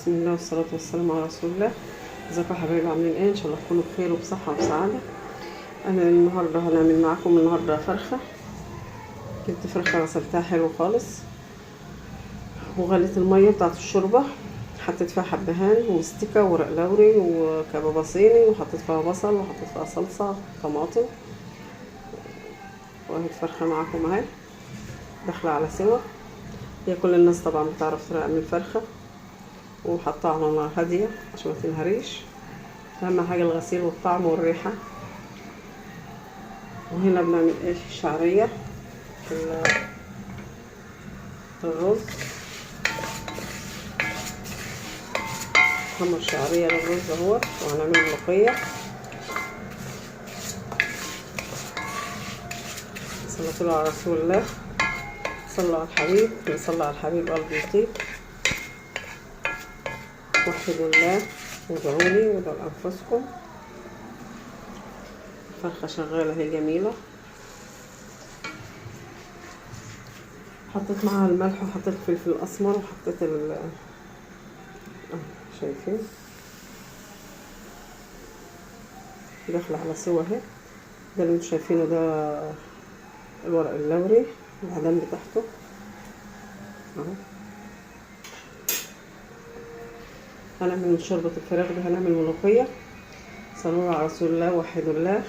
بسم الله والصلاة والسلام على رسول الله. ازيكم يا حبايبي، عاملين ايه؟ ان شاء الله تكونوا بخير وبصحة وسعادة. انا النهاردة هنعمل معاكم فرخة. جبت فرخة غسلتها حلو خالص وغليت المية بتاعت الشوربة، حطيت فيها حبهان ومستكة وورق لوري وكبابة صيني، وحطيت فيها بصل وحطيت فيها صلصة طماطم. وهي الفرخة معاكم اهي داخلة على سوا. هي كل الناس طبعا بتعرف تعمل فرخة، وحطها على نار هادية عشان ما تنهريش. اهم حاجة الغسيل والطعم والريحة. وهنا بنعمل ايه؟ الشعرية في الرز، حمر شعرية للرز اهوت. وهنعمل ملوخية. صلوا على رسول الله، صلوا على الحبيب، نصلي على الحبيب قلبي يطيب. وحدوا الله وادعوني وادعوا لأنفسكم. الفرخة شغالة هي جميلة. حطيت معاها الملح وحطيت الفلفل الأسمر وحطيت شايفين داخلة على سوا اهي. ده اللي انتوا شايفينه ده الورق اللوري العدم بتاعته اهو. هنعمل من شوربة الفراخ دي هنعمل ملوخية. صلوا على رسول الله، وحدوا الله،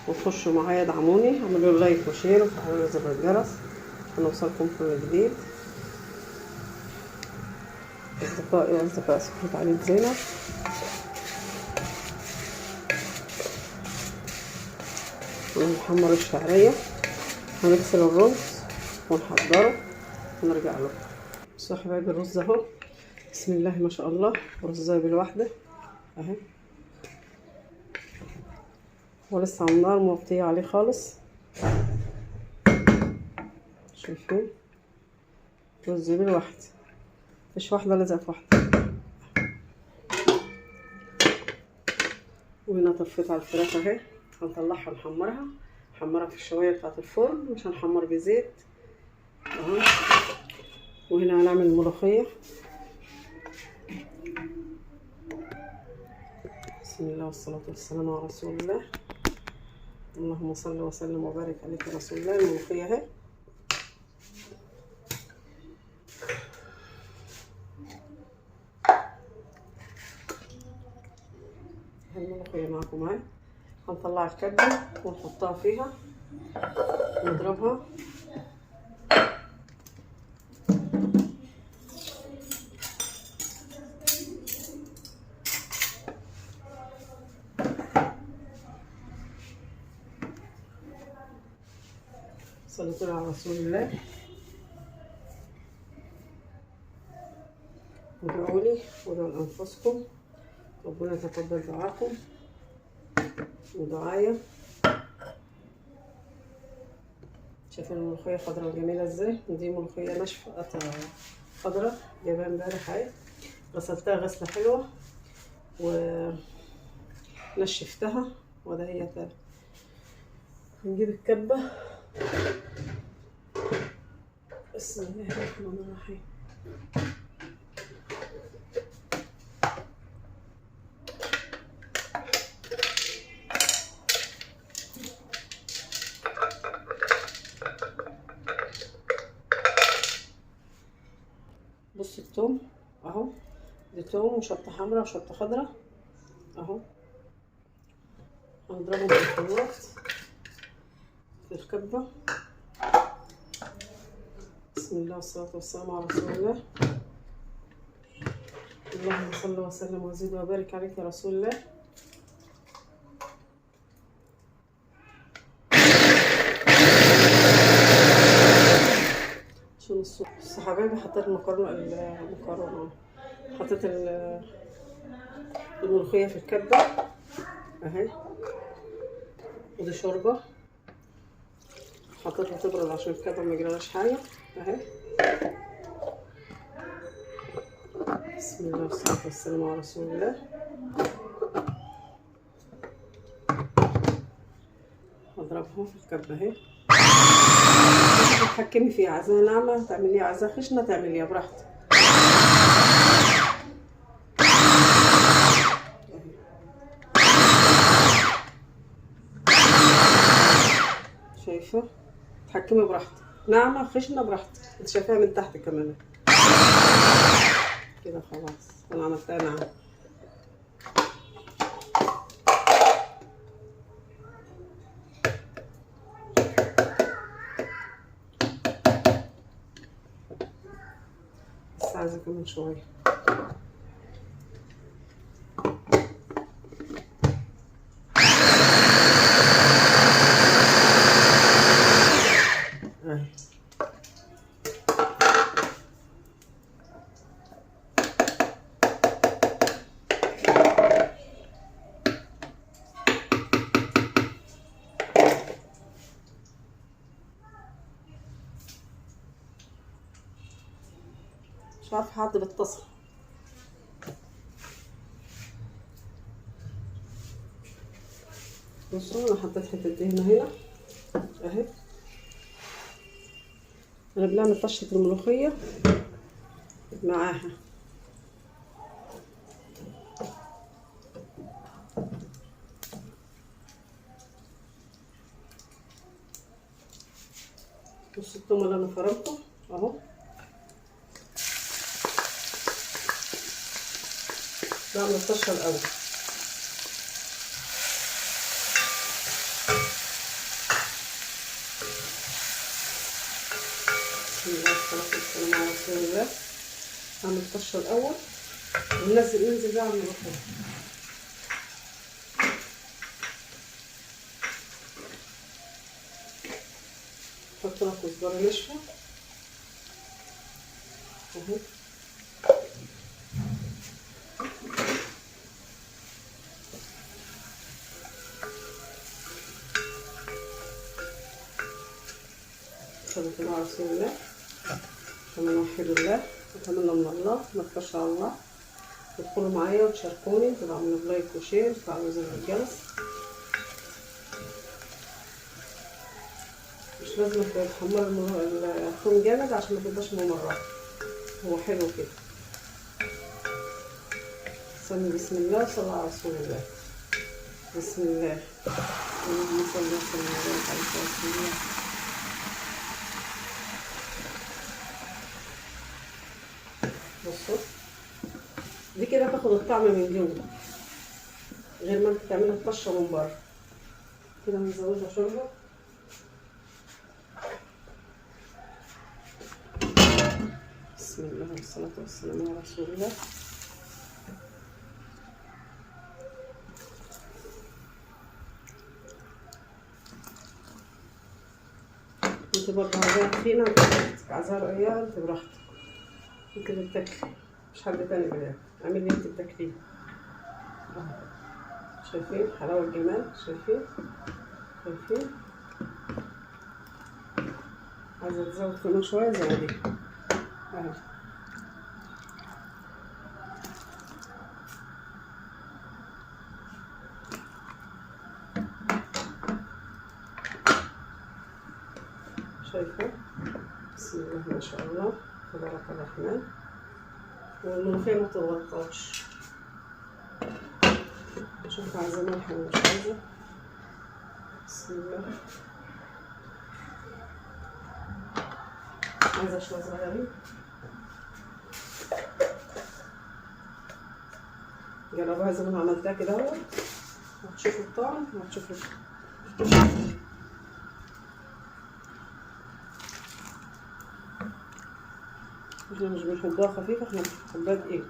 وتخشوا معايا ادعموني، اعملوا لايك وشير وفعلوا زر الجرس عشان اوصلكم كل جديد. اصدقائي واصدقاء سفرة علي زينب، ونحمر الشعرية، هنغسل الرز ونحضره ونرجع له. بصوا يا حبايبي الرز اهو، بسم الله ما شاء الله، رزاية بالواحدة اهي، ولسه على النار موطية عليه خالص. شايفين رز بالواحدة، مفيش واحدة لازقة في واحدة. وهنا طفيت على الفراخ اهي، هنطلعها نحمرها في الشواية بتاعت الفرن، مش هنحمر بزيت اهو. وهنا هنعمل الملوخية. بسم الله والصلاة والسلام على رسول الله. اللهم صل وسلم وبارك عليك يا رسول الله. الملوخية اهي، الملوخية معاكم اهي. هنطلع الكبة ونحطها فيها ونضربها. صلوا على رسول الله، وادعوا لي وادعوا لأنفسكم. ربنا يتقبل دعاكم ودعايا. شايفين الملوخية خضرا وجميلة ازاي؟ دي ملوخية ناشفة خضرا جايبها امبارح اهي، غسلتها غسلة حلوة ونشفتها. وده هي تاني. هنجيب الكبة. بسم الله الرحمن الرحيم. بص التوم اهو، دي توم وشطة حمرا وشطة خضرا اهو. هنضربهم في الخلاط في الكبة. بسم الله والصلاة والسلام على رسول الله. اللهم صل وسلم وزد وبارك عليك يا رسول الله. عشان الصوت. بس حبايبي حطيت المكرونة، حطيت الملوخية في الكبة اهي، ودي شوربة حطيتها تبرد عشان الكبة ما يجرالهاش حاجة اهي. بسم الله والصلاة والسلام على رسول الله. هضربهم في الكبة اهي. تتحكمي فيها، عايزاها ناعمة تعمليها، عايزاها خشنة تعمليها براحتك. شايفه؟ تحكمي براحتك، ناعمه خشنه براحتك، انت شايفاها من تحت كمان كده. خلاص انا عملتها ناعمه. بس عايزه كمان شويه. اهي مش عارفه حد بيتصل. بصوا انا حطيت حته دهنه هنا اهي. انا بنعمل طشه الملوخيه معاها. بصوا الثوم اللي انا فرمته اهو. بعمل الطشه الاول. بسم الله والصلاه والسلام على رسول الله. اعمل الطشه الاول وننزل بقى على الملوخيه. احط لها كزبره ناشفه اهي. صلى الله على رسول الله. كمان وحد الله وتمنى من الله. ما تكفرش على الله. تدخلوا معايا وتشاركوني وتعملوا لايك وشير وتفعلوا زر الجرس. مش لازم تحمر الثوم جامد عشان ما تبقاش ممرض، هو حلو كده. سمي بسم الله وصلى على رسول الله. بسم الله. اللهم صل وسلم وبارك على رسول الله. بصوا دي كده تاخد الطعم من جوه غير ما انت تعملي الطشه من بره كده. نزودها شوربه. بسم الله والصلاه والسلام على رسول الله. انت برضه عايزاها تخينه براحتك، عايزاها رقيقه انت براحتك. انت اللي بتاكلي مش حد تاني بياكل. اعملي اللي انت بتاكليه اهو. شايفين حلاوه الجمال؟ شايفين؟ عايزه تزود كمان شويه زودي اهو. شايفه؟ بسم الله ما شاء الله تبارك الرحمن. والملوخيه ما تتغطاش. شوف عايزه ملح ولا مش عايزه. بسم الله. عايزه شويه صغيرين. جربوها زي ما انا عملتها كده اهو وهتشوفوا الطعم وهتشوفوا. احنا مش بنحبها خفيفه، احنا بنحبها تقيله.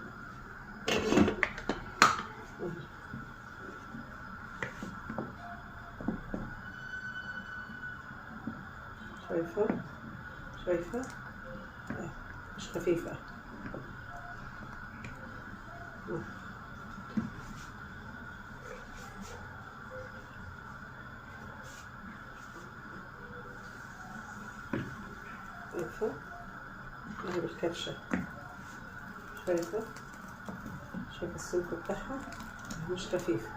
شايفه مش خفيفه. شايفه اهي بالكبشه. شايفه السمك بتاعها مش خفيف.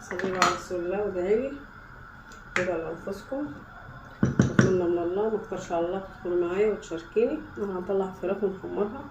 صلوا على رسول الله وادعيلي كده لانفسكم. اتمنى من الله ما تكفرش على الله تدخلوا معايا وتشاركيني. انا هطلع الفراخ ونحمرها